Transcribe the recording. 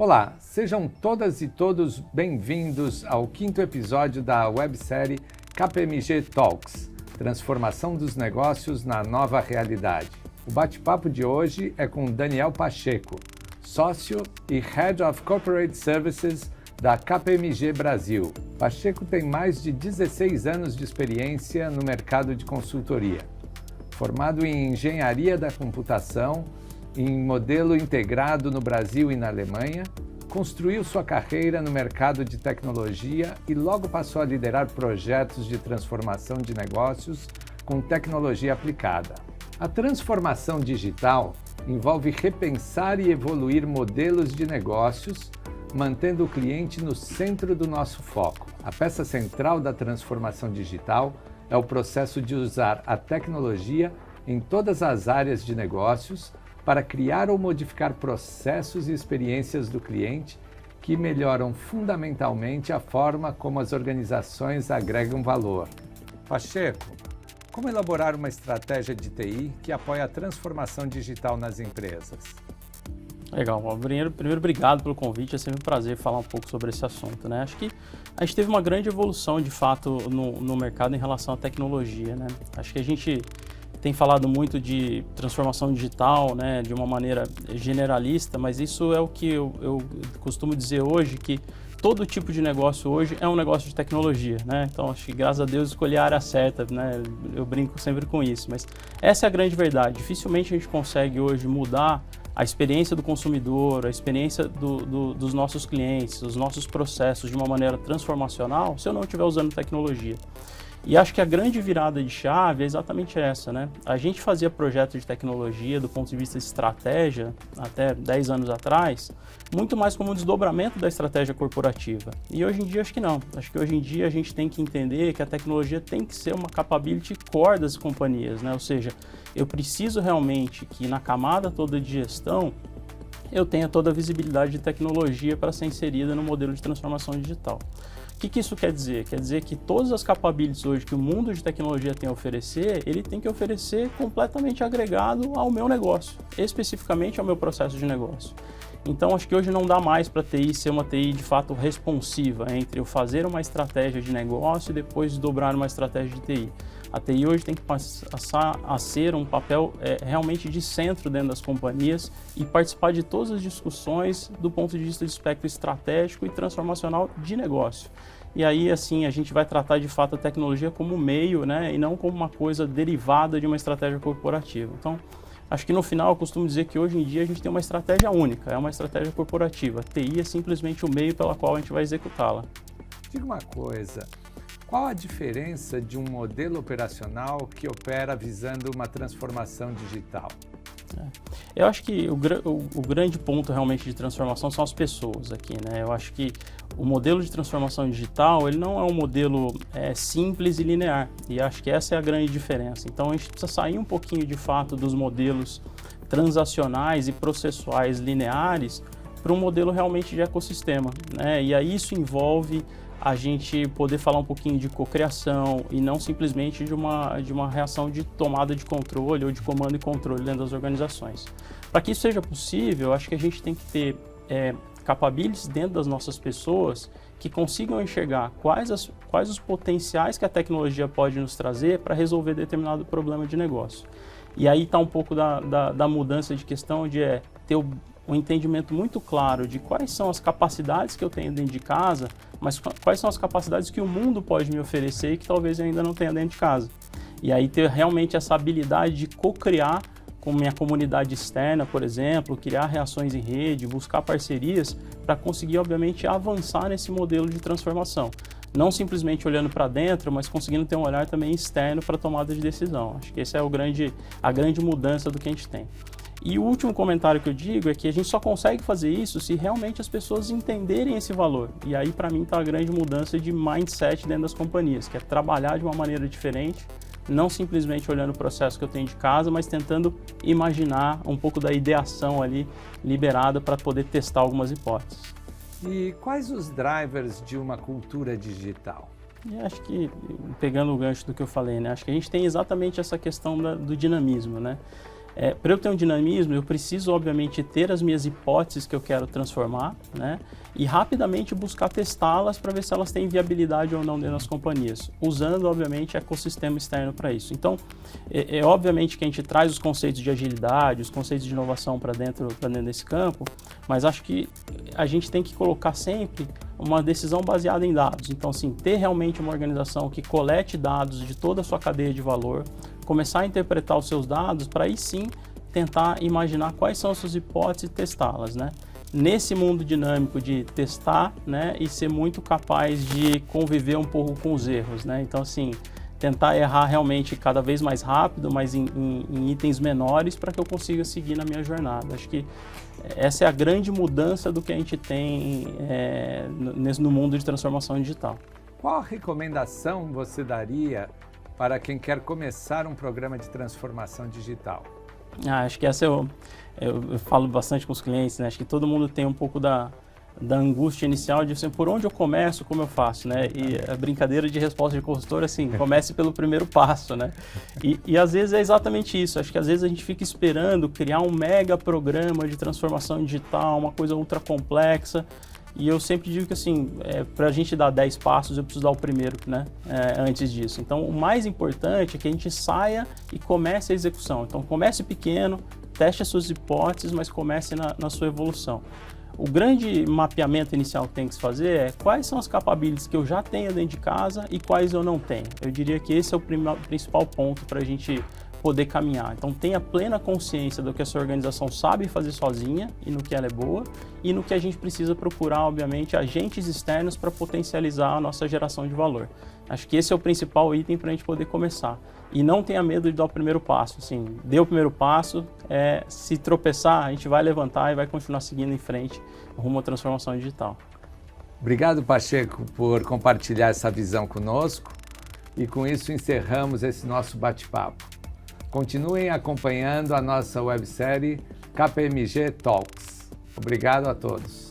Olá, sejam todas e todos bem-vindos ao 5º episódio da websérie KPMG Talks, Transformação dos Negócios na Nova Realidade. O bate-papo de hoje é com Daniel Pacheco, sócio e Head of Corporate Services da KPMG Brasil. Pacheco tem mais de 16 anos de experiência no mercado de consultoria. Formado em Engenharia da Computação, em modelo integrado no Brasil e na Alemanha, construiu sua carreira no mercado de tecnologia e logo passou a liderar projetos de transformação de negócios com tecnologia aplicada. A transformação digital envolve repensar e evoluir modelos de negócios, mantendo o cliente no centro do nosso foco. A peça central da transformação digital é o processo de usar a tecnologia em todas as áreas de negócios para criar ou modificar processos e experiências do cliente que melhoram fundamentalmente a forma como as organizações agregam valor. Pacheco, como elaborar uma estratégia de TI que apoia a transformação digital nas empresas? Legal, primeiro obrigado pelo convite, é sempre um prazer falar um pouco sobre esse assunto, né? Acho que a gente teve uma grande evolução, de fato, no mercado em relação à tecnologia, né? Acho que a gente tem falado muito de transformação digital, né, de uma maneira generalista, mas isso é o que eu costumo dizer hoje, que todo tipo de negócio hoje é um negócio de tecnologia, né? Então, acho que, graças a Deus, escolhi a área certa, né? Eu brinco sempre com isso, mas essa é a grande verdade. Dificilmente a gente consegue hoje mudar a experiência do consumidor, a experiência dos nossos clientes, os nossos processos de uma maneira transformacional se eu não estiver usando tecnologia. E acho que a grande virada de chave é exatamente essa, né? A gente fazia projetos de tecnologia do ponto de vista de estratégia, até 10 anos atrás, muito mais como um desdobramento da estratégia corporativa. E hoje em dia acho que não. Acho que hoje em dia a gente tem que entender que a tecnologia tem que ser uma capability core das companhias, né? Ou seja, eu preciso realmente que na camada toda de gestão eu tenha toda a visibilidade de tecnologia para ser inserida no modelo de transformação digital. O que isso quer dizer? Quer dizer que todas as capabilities hoje que o mundo de tecnologia tem a oferecer, ele tem que oferecer completamente agregado ao meu negócio, especificamente ao meu processo de negócio. Então, acho que hoje não dá mais para a TI ser uma TI de fato responsiva entre eu fazer uma estratégia de negócio e depois desdobrar uma estratégia de TI. A TI hoje tem que passar a ser um papel realmente de centro dentro das companhias e participar de todas as discussões do ponto de vista de espectro estratégico e transformacional de negócio. E aí, assim, a gente vai tratar de fato a tecnologia como meio, né, e não como uma coisa derivada de uma estratégia corporativa. Então, acho que no final eu costumo dizer que hoje em dia a gente tem uma estratégia única, é uma estratégia corporativa. A TI é simplesmente o meio pela qual a gente vai executá-la. Diga uma coisa, qual a diferença de um modelo operacional que opera visando uma transformação digital? Eu acho que o grande ponto realmente de transformação são as pessoas aqui, né? Eu acho que o modelo de transformação digital, ele não é um modelo simples e linear, e acho que essa é a grande diferença. Então, a gente precisa sair um pouquinho, de fato, dos modelos transacionais e processuais lineares para um modelo realmente de ecossistema, né? E aí isso envolve a gente poder falar um pouquinho de cocriação e não simplesmente de uma reação de tomada de controle ou de comando e controle dentro das organizações. Para que isso seja possível, acho que a gente tem que ter capabilities dentro das nossas pessoas que consigam enxergar quais os potenciais que a tecnologia pode nos trazer para resolver determinado problema de negócio. E aí está um pouco da mudança de questão de ter um entendimento muito claro de quais são as capacidades que eu tenho dentro de casa, mas quais são as capacidades que o mundo pode me oferecer e que talvez eu ainda não tenha dentro de casa. E aí ter realmente essa habilidade de co-criar com minha comunidade externa, por exemplo, criar reações em rede, buscar parcerias para conseguir, obviamente, avançar nesse modelo de transformação. Não simplesmente olhando para dentro, mas conseguindo ter um olhar também externo para a tomada de decisão. Acho que essa é a grande mudança do que a gente tem. E o último comentário que eu digo é que a gente só consegue fazer isso se realmente as pessoas entenderem esse valor. E aí, para mim, está a grande mudança de mindset dentro das companhias, que é trabalhar de uma maneira diferente, não simplesmente olhando o processo que eu tenho de casa, mas tentando imaginar um pouco da ideação ali liberada para poder testar algumas hipóteses. E quais os drivers de uma cultura digital? E acho que, pegando o gancho do que eu falei, né, acho que a gente tem exatamente essa questão do dinamismo, né? Para eu ter um dinamismo, eu preciso, obviamente, ter as minhas hipóteses que eu quero transformar, né? E rapidamente buscar testá-las para ver se elas têm viabilidade ou não dentro das companhias, usando, obviamente, ecossistema externo para isso. Então, obviamente que a gente traz os conceitos de agilidade, os conceitos de inovação para dentro desse campo, mas acho que a gente tem que colocar sempre uma decisão baseada em dados. Então, assim, ter realmente uma organização que colete dados de toda a sua cadeia de valor, começar a interpretar os seus dados para aí sim tentar imaginar quais são as suas hipóteses e testá-las, né? Nesse mundo dinâmico de testar, né, e ser muito capaz de conviver um pouco com os erros, né? Então, assim, tentar errar realmente cada vez mais rápido, mas em itens menores para que eu consiga seguir na minha jornada. Acho que essa é a grande mudança do que a gente tem no mundo de transformação digital. Qual recomendação você daria para quem quer começar um programa de transformação digital? Acho que essa eu falo bastante com os clientes, né? Acho que todo mundo tem um pouco da angústia inicial de assim, por onde eu começo, como eu faço, né? E a brincadeira de resposta de consultor, assim, comece pelo primeiro passo, né? E às vezes é exatamente isso. Acho que às vezes a gente fica esperando criar um mega programa de transformação digital, uma coisa ultra complexa. E eu sempre digo que, assim, para a gente dar 10 passos, eu preciso dar o primeiro, né? Antes disso. Então, o mais importante é que a gente saia e comece a execução. Então, comece pequeno, teste as suas hipóteses, mas comece na sua evolução. O grande mapeamento inicial que tem que se fazer é quais são as capabilities que eu já tenho dentro de casa e quais eu não tenho. Eu diria que esse é o principal ponto para a gente poder caminhar. Então tenha plena consciência do que a sua organização sabe fazer sozinha e no que ela é boa e no que a gente precisa procurar, obviamente, agentes externos para potencializar a nossa geração de valor. Acho que esse é o principal item para a gente poder começar. E não tenha medo de dar o primeiro passo. Assim, dê o primeiro passo, se tropeçar, a gente vai levantar e vai continuar seguindo em frente rumo à transformação digital. Obrigado, Pacheco, por compartilhar essa visão conosco. E com isso encerramos esse nosso bate-papo. Continuem acompanhando a nossa websérie KPMG Talks. Obrigado a todos.